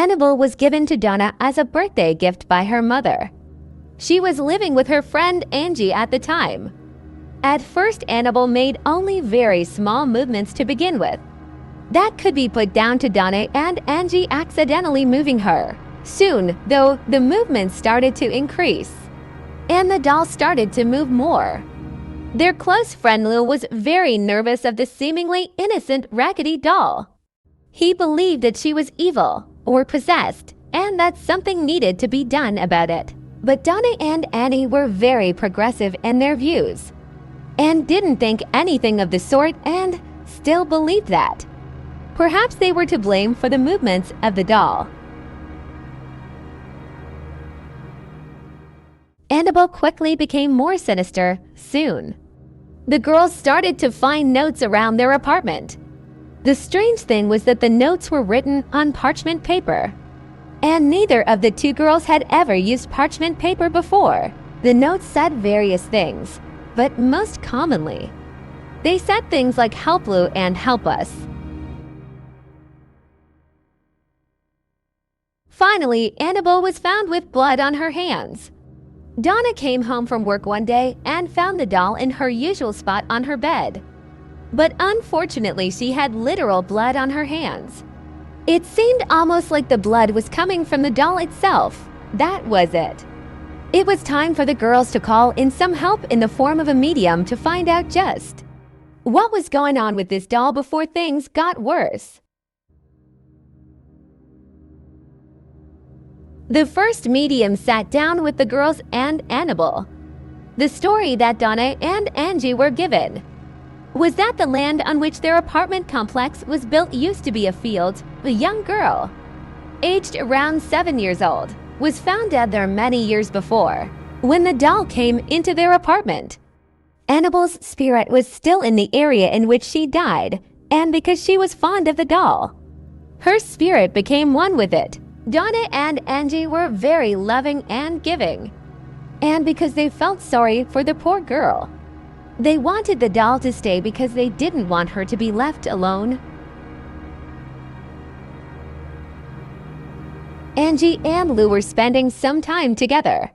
Annabelle was given to Donna as a birthday gift by her mother. She was living with her friend Angie at the time. At first, Annabelle made only very small movements to begin with. That could be put down to Donna and Angie accidentally moving her. Soon, though, the movements started to increase, and the doll started to move more. Their close friend Lou was very nervous of the seemingly innocent raggedy doll. He believed that she was evil or possessed, and that something needed to be done about it. But Donna and Annie were very progressive in their views, and didn't think anything of the sort and still believed that. Perhaps they were to blame for the movements of the doll. Annabelle quickly became more sinister soon. The girls started to find notes around their apartment. The strange thing was that the notes were written on parchment paper, and neither of the two girls had ever used parchment paper before. The notes said various things, but most commonly, they said things like "help Lou" and "help us." Finally, Annabelle was found with blood on her hands. Donna came home from work one day and found the doll in her usual spot on her bed. But unfortunately, she had literal blood on her hands. It seemed almost like the blood was coming from the doll itself. That was it. It was time for the girls to call in some help in the form of a medium to find out just what was going on with this doll before things got worse. The first medium sat down with the girls and Annabelle. The story that Donna and Angie were given was that the land on which their apartment complex was built used to be a field. A young girl, aged around 7 years old, was found dead there many years before when the doll came into their apartment. Annabelle's spirit was still in the area in which she died, and because she was fond of the doll, her spirit became one with it. Donna and Angie were very loving and giving, and because they felt sorry for the poor girl, they wanted the doll to stay because they didn't want her to be left alone. Angie and Lou were spending some time together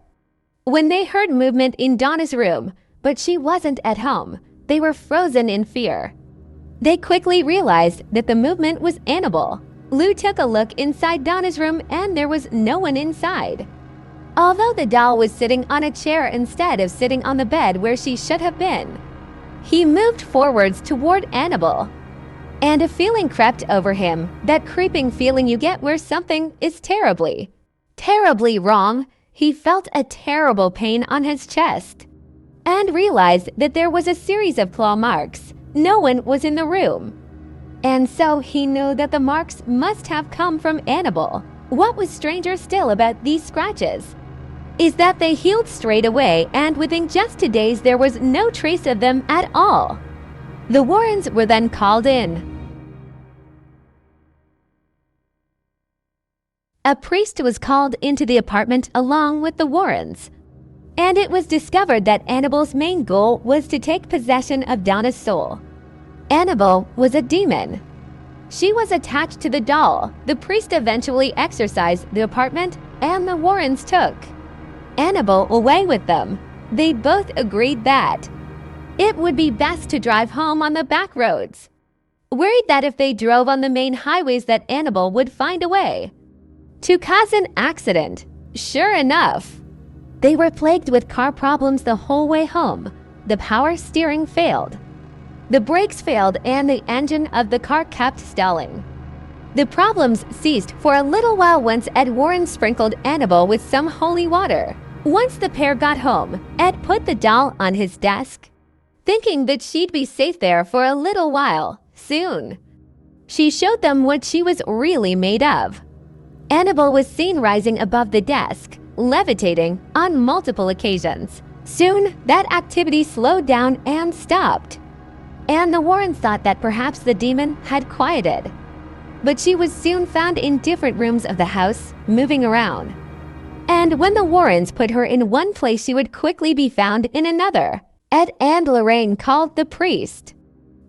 when they heard movement in Donna's room, but she wasn't at home. They were frozen in fear. They quickly realized that the movement was Annabelle. Lou took a look inside Donna's room and there was no one inside. Although the doll was sitting on a chair instead of sitting on the bed where she should have been, he moved forwards toward Annabelle, and a feeling crept over him, that creeping feeling you get where something is terribly, terribly wrong. He felt a terrible pain on his chest and realized that there was a series of claw marks. No one was in the room, and so he knew that the marks must have come from Annabelle. What was stranger still about these scratches is that they healed straight away, and within just 2 days there was no trace of them at all. The Warrens were then called in. A priest was called into the apartment along with the Warrens, and it was discovered that Annabelle's main goal was to take possession of Donna's soul. Annabelle was a demon. She was attached to the doll. The priest eventually exorcised the apartment, and the Warrens took Annabelle away with them. They both agreed that it would be best to drive home on the back roads, worried that if they drove on the main highways that Annabelle would find a way to cause an accident. Sure enough, they were plagued with car problems the whole way home. The power steering failed, the brakes failed, and the engine of the car kept stalling. The problems ceased for a little while once Ed Warren sprinkled Annabelle with some holy water. Once the pair got home, Ed put the doll on his desk, thinking that she'd be safe there for a little while. Soon, she showed them what she was really made of. Annabelle was seen rising above the desk, levitating on multiple occasions. Soon, that activity slowed down and stopped, and the Warrens thought that perhaps the demon had quieted. But she was soon found in different rooms of the house, moving around. And when the Warrens put her in one place, she would quickly be found in another. Ed and Lorraine called the priest,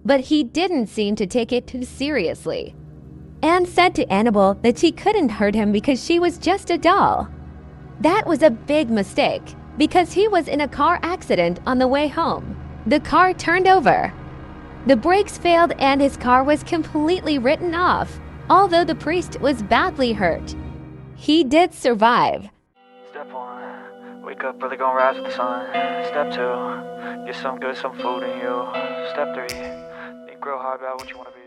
but he didn't seem to take it too seriously. and said to Annabelle that she couldn't hurt him because she was just a doll. That was a big mistake because he was in a car accident on the way home. The car turned over. The brakes failed and his car was completely written off, although the priest was badly hurt. He did survive. Step 1, wake up early, gonna rise with the sun. Step 2, get some food in you. Step 3, think real hard about what you want to be.